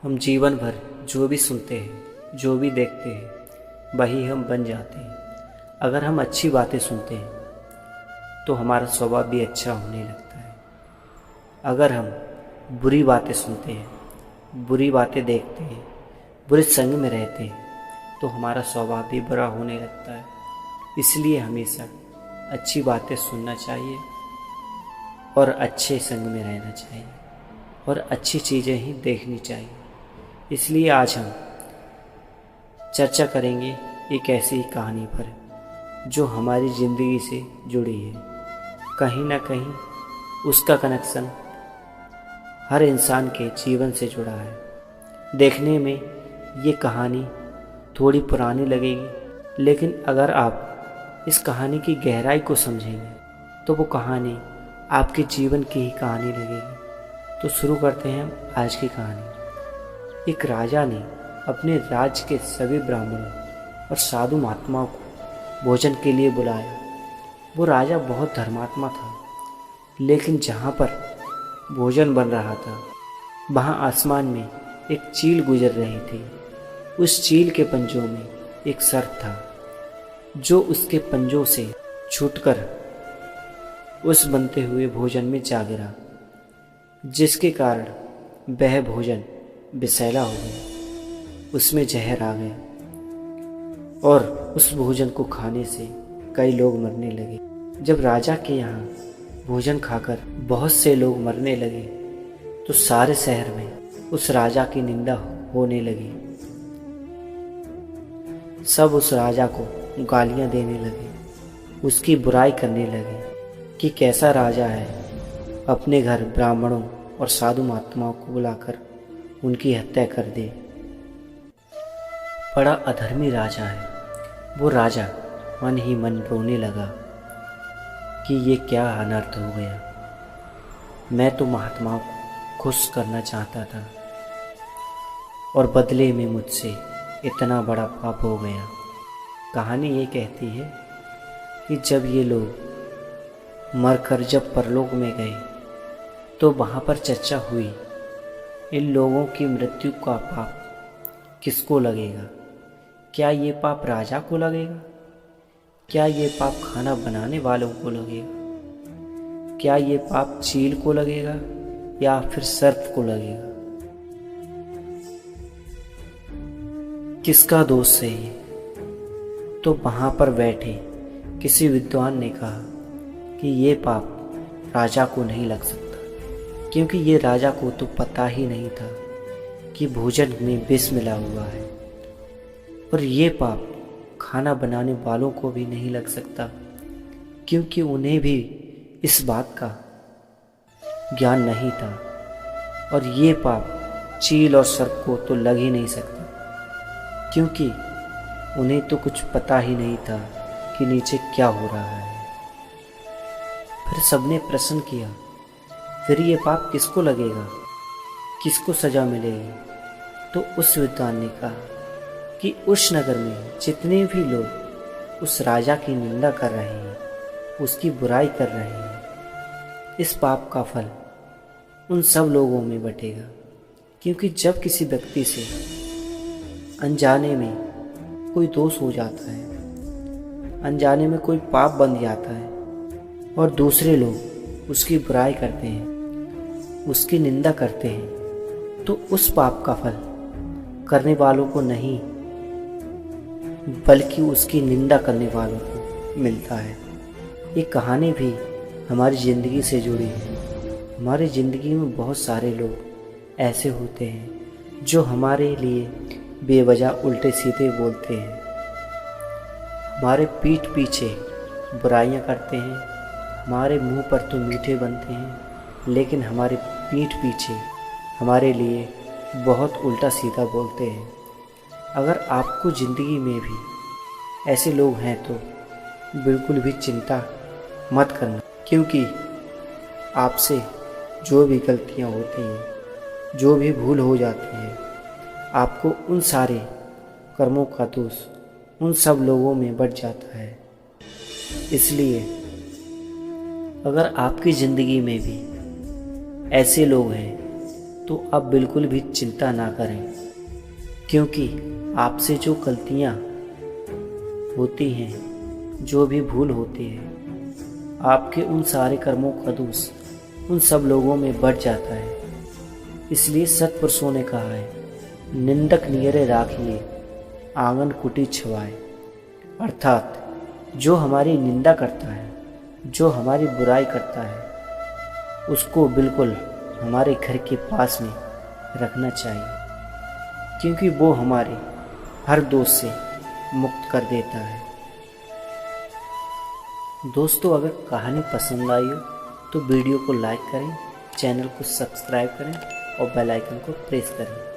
हम जीवन भर जो भी सुनते हैं, जो भी देखते हैं, वही हम बन जाते हैं। अगर हम अच्छी बातें सुनते हैं तो हमारा स्वभाव भी अच्छा होने लगता है। अगर हम बुरी बातें सुनते हैं, बुरी बातें देखते हैं, बुरे संग में रहते हैं तो हमारा स्वभाव भी बुरा होने लगता है। इसलिए हमेशा अच्छी बातें सुनना चाहिए और अच्छे संग में रहना चाहिए और अच्छी चीज़ें ही देखनी चाहिए। इसलिए आज हम चर्चा करेंगे एक ऐसी कहानी पर जो हमारी ज़िंदगी से जुड़ी है। कहीं ना कहीं उसका कनेक्शन हर इंसान के जीवन से जुड़ा है। देखने में ये कहानी थोड़ी पुरानी लगेगी, लेकिन अगर आप इस कहानी की गहराई को समझेंगे तो वो कहानी आपके जीवन की ही कहानी लगेगी। तो शुरू करते हैं हम आज की कहानी। एक राजा ने अपने राज्य के सभी ब्राह्मणों और साधु महात्माओं को भोजन के लिए बुलाया। वो राजा बहुत धर्मात्मा था, लेकिन जहाँ पर भोजन बन रहा था वहाँ आसमान में एक चील गुजर रही थी। उस चील के पंजों में एक सर्प था जो उसके पंजों से छूटकर उस बनते हुए भोजन में जा गिरा, जिसके कारण वह भोजन विषैला हो गया, उसमें जहर आ गया और उस भोजन को खाने से कई लोग मरने लगे। जब राजा के यहाँ भोजन खाकर बहुत से लोग मरने लगे तो सारे शहर में उस राजा की निंदा होने लगी। सब उस राजा को गालियां देने लगे, उसकी बुराई करने लगे कि कैसा राजा है, अपने घर ब्राह्मणों और साधु महात्माओं को बुलाकर उनकी हत्या कर दे। बड़ा अधर्मी राजा है। वो राजा मन ही मन रोने लगा कि ये क्या अनर्थ हो गया। मैं तो महात्माओं को खुश करना चाहता था और बदले में मुझसे इतना बड़ा पाप हो गया। कहानी ये कहती है कि जब ये लोग मरकर जब परलोक में गए तो वहाँ पर चर्चा हुई, इन लोगों की मृत्यु का पाप किसको लगेगा? क्या ये पाप राजा को लगेगा? क्या ये पाप खाना बनाने वालों को लगेगा? क्या ये पाप चील को लगेगा या फिर सर्प को लगेगा? किसका दोष है ये? तो वहाँ पर बैठे किसी विद्वान ने कहा कि ये पाप राजा को नहीं लग सकता, क्योंकि ये राजा को तो पता ही नहीं था कि भोजन में विष मिला हुआ है। और ये पाप खाना बनाने वालों को भी नहीं लग सकता, क्योंकि उन्हें भी इस बात का ज्ञान नहीं था। और ये पाप चील और सर्प को तो लग ही नहीं सकता, क्योंकि उन्हें तो कुछ पता ही नहीं था कि नीचे क्या हो रहा है। फिर सबने प्रश्न किया, फिर ये पाप किसको लगेगा, किसको सजा मिलेगी? तो उस विद्वान ने कहा कि उस नगर में जितने भी लोग उस राजा की निंदा कर रहे हैं, उसकी बुराई कर रहे हैं, इस पाप का फल उन सब लोगों में बटेगा। क्योंकि जब किसी व्यक्ति से अनजाने में कोई दोष हो जाता है, अनजाने में कोई पाप बन जाता है और दूसरे लोग उसकी बुराई करते हैं, उसकी निंदा करते हैं, तो उस पाप का फल करने वालों को नहीं बल्कि उसकी निंदा करने वालों को मिलता है। ये कहानी भी हमारी ज़िंदगी से जुड़ी है। हमारी ज़िंदगी में बहुत सारे लोग ऐसे होते हैं जो हमारे लिए बेवजह उल्टे सीधे बोलते हैं, हमारे पीठ पीछे बुराइयां करते हैं, हमारे मुंह पर तो मीठे बनते हैं, लेकिन हमारे पीठ पीछे हमारे लिए बहुत उल्टा सीधा बोलते हैं। अगर आपको ज़िंदगी में भी ऐसे लोग हैं तो बिल्कुल भी चिंता मत करना, क्योंकि आपसे जो भी गलतियां होती हैं, जो भी भूल हो जाती है, आपको उन सारे कर्मों का दोष उन सब लोगों में बढ़ जाता है। इसलिए अगर आपकी ज़िंदगी में भी ऐसे लोग हैं तो अब बिल्कुल भी चिंता ना करें, क्योंकि आपसे जो गलतियाँ होती हैं, जो भी भूल होती है, आपके उन सारे कर्मों का दोष उन सब लोगों में बढ़ जाता है। इसलिए सत्पुरुषों ने कहा है, निंदक नियरे राखिए आंगन कुटी छवाए। अर्थात जो हमारी निंदा करता है, जो हमारी बुराई करता है, उसको बिल्कुल हमारे घर के पास में रखना चाहिए, क्योंकि वो हमारे हर दोष से मुक्त कर देता है। दोस्तों, अगर कहानी पसंद आई हो तो वीडियो को लाइक करें, चैनल को सब्सक्राइब करें और बेल आइकन को प्रेस करें।